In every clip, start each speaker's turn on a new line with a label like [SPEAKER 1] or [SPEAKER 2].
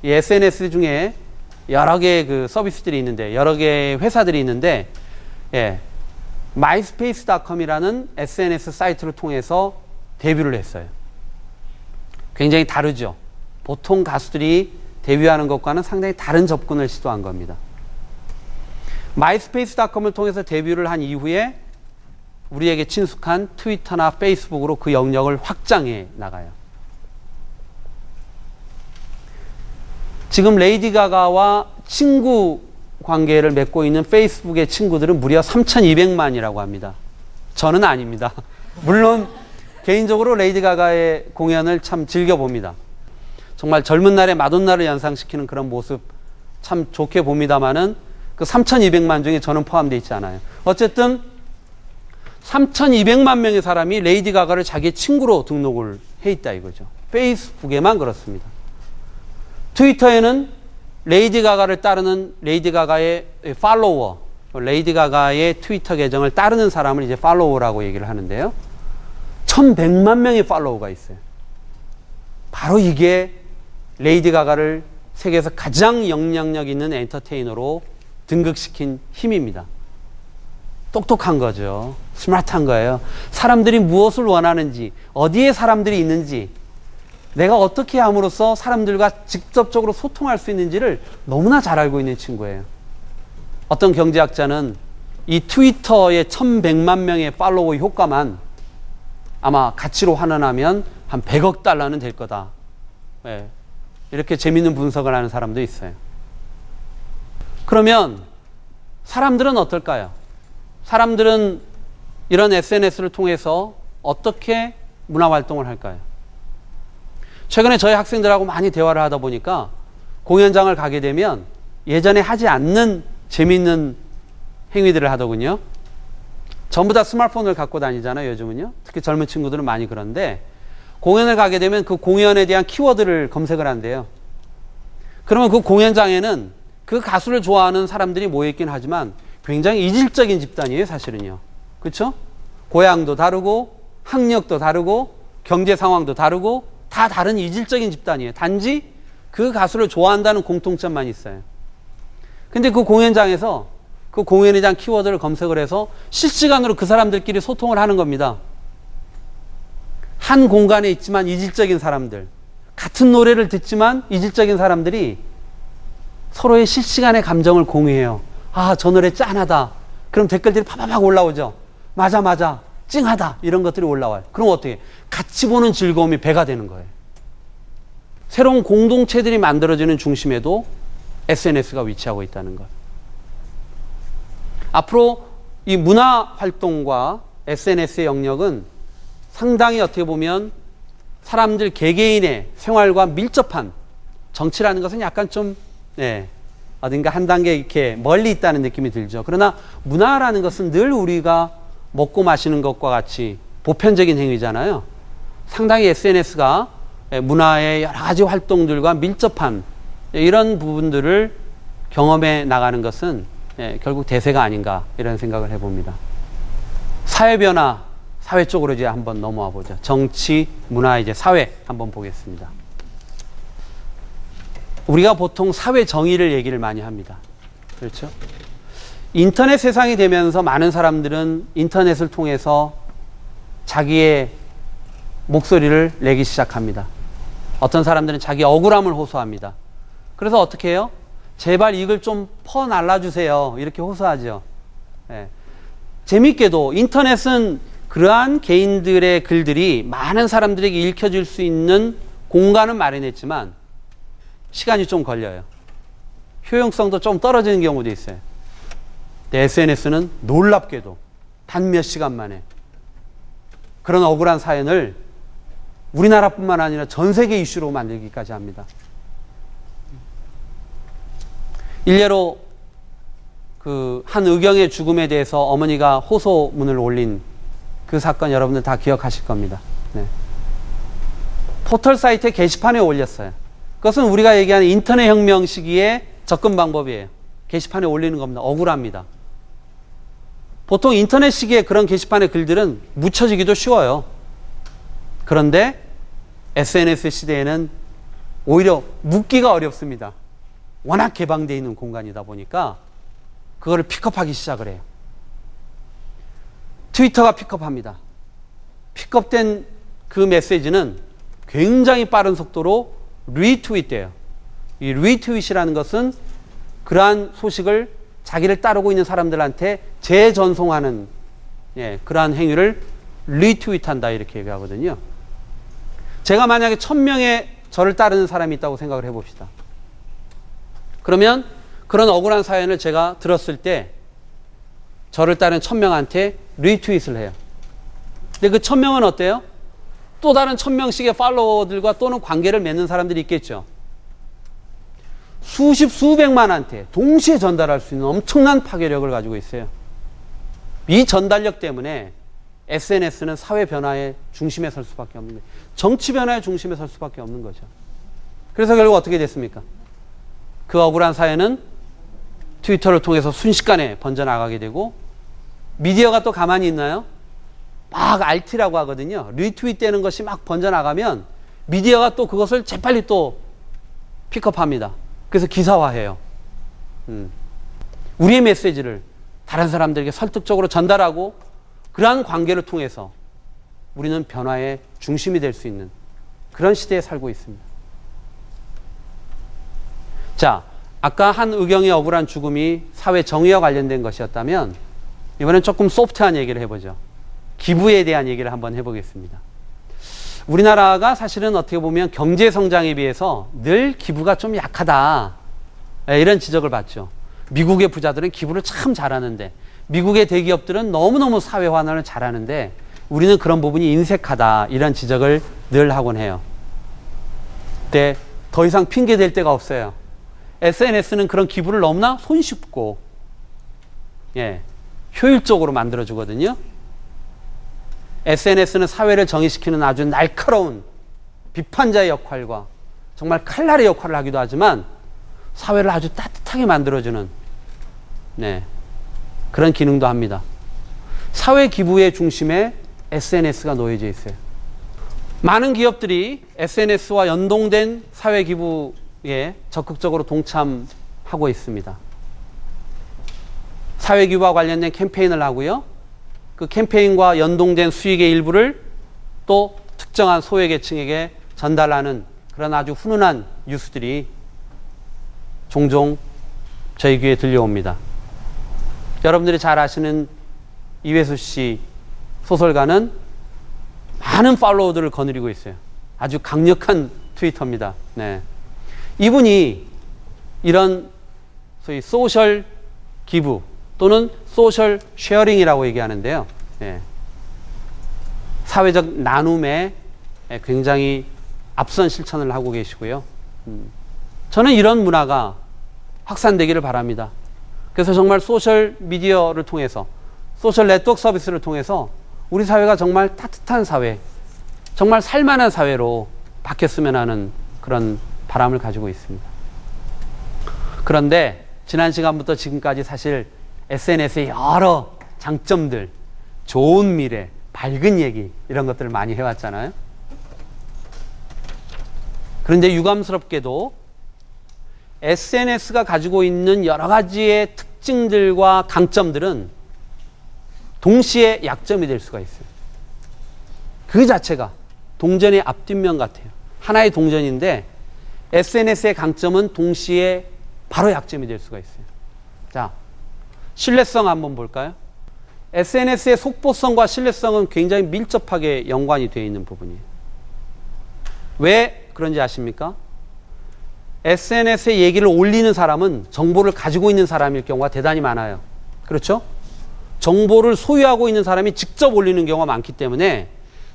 [SPEAKER 1] 이 SNS 중에 여러 개의 그 서비스들이 있는데, 여러 개의 회사들이 있는데, 예, 마이스페이스.com이라는 SNS 사이트를 통해서 데뷔를 했어요. 굉장히 다르죠. 보통 가수들이 데뷔하는 것과는 상당히 다른 접근을 시도한 겁니다. 마이스페이스.com을 통해서 데뷔를 한 이후에 우리에게 친숙한 트위터나 페이스북으로 그 영역을 확장해 나가요. 지금 레이디 가가와 친구 관계를 맺고 있는 페이스북의 친구들은 무려 3,200만이라고 합니다. 저는 아닙니다. 물론 개인적으로 레이디 가가의 공연을 참 즐겨봅니다. 정말 젊은 날의 마돈나를 연상시키는 그런 모습 참 좋게 봅니다만은 그 3,200만 중에 저는 포함되어 있지 않아요. 어쨌든 3,200만 명의 사람이 레이디 가가를 자기의 친구로 등록을 해 있다 이거죠. 페이스북에만 그렇습니다. 트위터에는 레이디 가가를 따르는 레이디 가가의 팔로워, 레이디 가가의 트위터 계정을 따르는 사람을 이제 팔로워라고 얘기를 하는데요. 1,100만 명의 팔로워가 있어요. 바로 이게 레이디 가가를 세계에서 가장 영향력 있는 엔터테이너로 등극시킨 힘입니다. 똑똑한 거죠. 스마트한 거예요. 사람들이 무엇을 원하는지, 어디에 사람들이 있는지, 내가 어떻게 함으로써 사람들과 직접적으로 소통할 수 있는지를 너무나 잘 알고 있는 친구예요. 어떤 경제학자는 이 트위터의 1,100만 명의 팔로워 효과만 아마 가치로 환원하면 한 100억 달러는 될 거다. 네. 이렇게 재밌는 분석을 하는 사람도 있어요. 그러면 사람들은 어떨까요? 사람들은 이런 SNS를 통해서 어떻게 문화활동을 할까요? 최근에 저희 학생들하고 많이 대화를 하다 보니까 공연장을 가게 되면 예전에 하지 않는 재미있는 행위들을 하더군요. 전부 다 스마트폰을 갖고 다니잖아요, 요즘은요. 특히 젊은 친구들은 많이 그런데 공연을 가게 되면 그 공연에 대한 키워드를 검색을 한대요. 그러면 그 공연장에는 그 가수를 좋아하는 사람들이 모여있긴 하지만 굉장히 이질적인 집단이에요, 사실은요. 그렇죠? 고향도 다르고 학력도 다르고 경제 상황도 다르고 다 다른 이질적인 집단이에요. 단지 그 가수를 좋아한다는 공통점만 있어요. 근데 그 공연장에서 그 공연에 대한 키워드를 검색을 해서 실시간으로 그 사람들끼리 소통을 하는 겁니다. 한 공간에 있지만 이질적인 사람들, 같은 노래를 듣지만 이질적인 사람들이 서로의 실시간의 감정을 공유해요. 아, 저 노래 짠하다. 그럼 댓글들이 파파팍 올라오죠. 맞아, 맞아. 찡하다. 이런 것들이 올라와요. 그럼 어떻게? 같이 보는 즐거움이 배가 되는 거예요. 새로운 공동체들이 만들어지는 중심에도 SNS가 위치하고 있다는 것. 앞으로 이 문화 활동과 SNS의 영역은 상당히 어떻게 보면 사람들 개개인의 생활과 밀접한, 정치라는 것은 약간 좀 어딘가 한 단계 이렇게 멀리 있다는 느낌이 들죠. 그러나 문화라는 것은 늘 우리가 먹고 마시는 것과 같이 보편적인 행위잖아요. 상당히 SNS가 문화의 여러 가지 활동들과 밀접한 이런 부분들을 경험해 나가는 것은 결국 대세가 아닌가 이런 생각을 해봅니다. 사회변화, 사회 쪽으로 이제 한번 넘어와 보죠. 정치, 문화, 이제 사회 한번 보겠습니다. 우리가 보통 사회 정의를 얘기를 많이 합니다. 그렇죠? 인터넷 세상이 되면서 많은 사람들은 인터넷을 통해서 자기의 목소리를 내기 시작합니다. 어떤 사람들은 자기 억울함을 호소합니다. 그래서 어떻게 해요? 제발 이걸 좀 퍼날라주세요. 이렇게 호소하죠. 재밌게도 인터넷은 그러한 개인들의 글들이 많은 사람들에게 읽혀질 수 있는 공간은 마련했지만 시간이 좀 걸려요. 효용성도 좀 떨어지는 경우도 있어요. SNS는 놀랍게도 단 몇 시간 만에 그런 억울한 사연을 우리나라뿐만 아니라 전 세계 이슈로 만들기까지 합니다. 일례로 그 한 의경의 죽음에 대해서 어머니가 호소문을 올린 그 사건 여러분들 다 기억하실 겁니다. 포털 사이트에 게시판에 올렸어요. 그것은 우리가 얘기하는 인터넷 혁명 시기의 접근 방법이에요. 게시판에 올리는 겁니다. 억울합니다. 보통 인터넷 시기에 그런 게시판의 글들은 묻혀지기도 쉬워요. 그런데 SNS 시대에는 오히려 묻기가 어렵습니다. 워낙 개방되어 있는 공간이다 보니까 그거를 픽업하기 시작을 해요. 트위터가 픽업합니다. 픽업된 그 메시지는 굉장히 빠른 속도로 리트윗돼요. 이 리트윗이라는 것은 그러한 소식을 자기를 따르고 있는 사람들한테 재전송하는 그러한 행위를 리트윗한다 이렇게 얘기하거든요. 제가 만약에 1000명의 저를 따르는 사람이 있다고 생각을 해봅시다. 그러면 그런 억울한 사연을 제가 들었을 때 저를 따르는 1000명한테 리트윗을 해요. 근데 그 1000명은 어때요? 또 다른 1000명씩의 팔로워들과 또는 관계를 맺는 사람들이 있겠죠. 수십 수백만한테 동시에 전달할 수 있는 엄청난 파괴력을 가지고 있어요. 이 전달력 때문에 SNS는 사회 변화의 중심에 설 수밖에 없는 거예요. 정치 변화의 중심에 설 수밖에 없는 거죠. 그래서 결국 어떻게 됐습니까? 그 억울한 사연은 트위터를 통해서 순식간에 번져나가게 되고, 미디어가 또 가만히 있나요? 막 RT라고 하거든요. 리트윗 되는 것이 막 번져나가면 미디어가 또 그것을 재빨리 또 픽업합니다. 그래서 기사화해요. 우리의 메시지를 다른 사람들에게 설득적으로 전달하고, 그러한 관계를 통해서 우리는 변화의 중심이 될 수 있는 그런 시대에 살고 있습니다. 자, 아까 한 의경의 억울한 죽음이 사회 정의와 관련된 것이었다면, 이번엔 조금 소프트한 얘기를 해보죠. 기부에 대한 얘기를 한번 해보겠습니다. 우리나라가 사실은 어떻게 보면 경제 성장에 비해서 늘 기부가 좀 약하다, 이런 지적을 받죠. 미국의 부자들은 기부를 참 잘하는데, 미국의 대기업들은 너무너무 사회 환원을 잘하는데 우리는 그런 부분이 인색하다, 이런 지적을 늘 하곤 해요. 근데 더 이상 핑계 댈 데가 없어요. SNS는 그런 기부를 너무나 손쉽고 효율적으로 만들어주거든요. SNS는 사회를 정의시키는 아주 날카로운 비판자의 역할과 정말 칼날의 역할을 하기도 하지만 사회를 아주 따뜻하게 만들어주는 그런 기능도 합니다. 사회 기부의 중심에 SNS가 놓여져 있어요. 많은 기업들이 SNS와 연동된 사회 기부에 적극적으로 동참하고 있습니다. 사회 기부와 관련된 캠페인을 하고요. 그 캠페인과 연동된 수익의 일부를 또 특정한 소외계층에게 전달하는 그런 아주 훈훈한 뉴스들이 종종 저희 귀에 들려옵니다. 여러분들이 잘 아시는 이회수 씨 소설가는 많은 팔로워들을 거느리고 있어요. 아주 강력한 트위터입니다. 이분이 이런 소위 소셜 기부 또는 소셜 쉐어링이라고 얘기하는데요. 사회적 나눔에 굉장히 앞선 실천을 하고 계시고요. 저는 이런 문화가 확산되기를 바랍니다. 그래서 정말 소셜 미디어를 통해서, 소셜 네트워크 서비스를 통해서 우리 사회가 정말 따뜻한 사회, 정말 살만한 사회로 바뀌었으면 하는 그런 바람을 가지고 있습니다. 그런데 지난 시간부터 지금까지 사실 SNS의 여러 장점들, 좋은 미래, 밝은 얘기, 이런 것들을 많이 해왔잖아요. 그런데 유감스럽게도 SNS가 가지고 있는 여러 가지의 특징들과 강점들은 동시에 약점이 될 수가 있어요. 그 자체가 동전의 앞뒷면 같아요. 하나의 동전인데 SNS의 강점은 동시에 바로 약점이 될 수가 있어요. 자, 신뢰성 한번 볼까요? SNS의 속보성과 신뢰성은 굉장히 밀접하게 연관이 되어 있는 부분이에요. 왜 그런지 아십니까? SNS에 얘기를 올리는 사람은 정보를 가지고 있는 사람일 경우가 대단히 많아요. 그렇죠? 정보를 소유하고 있는 사람이 직접 올리는 경우가 많기 때문에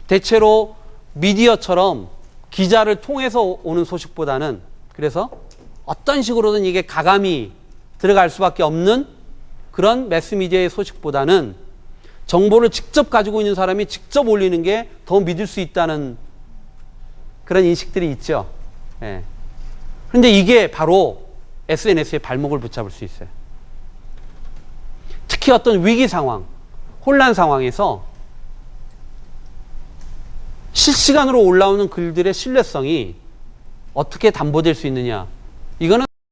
[SPEAKER 1] 대체로 미디어처럼 기자를 통해서 오는 소식보다는, 그래서 어떤 식으로든 이게 가감이 들어갈 수밖에 없는 그런 매스미디어의 소식보다는 정보를 직접 가지고 있는 사람이 직접 올리는 게 더 믿을 수 있다는 그런 인식들이 있죠. 그런데 이게 바로 SNS의 발목을 붙잡을 수 있어요. 특히 어떤 위기 상황, 혼란 상황에서 실시간으로 올라오는 글들의 신뢰성이 어떻게 담보될 수 있느냐? 이거는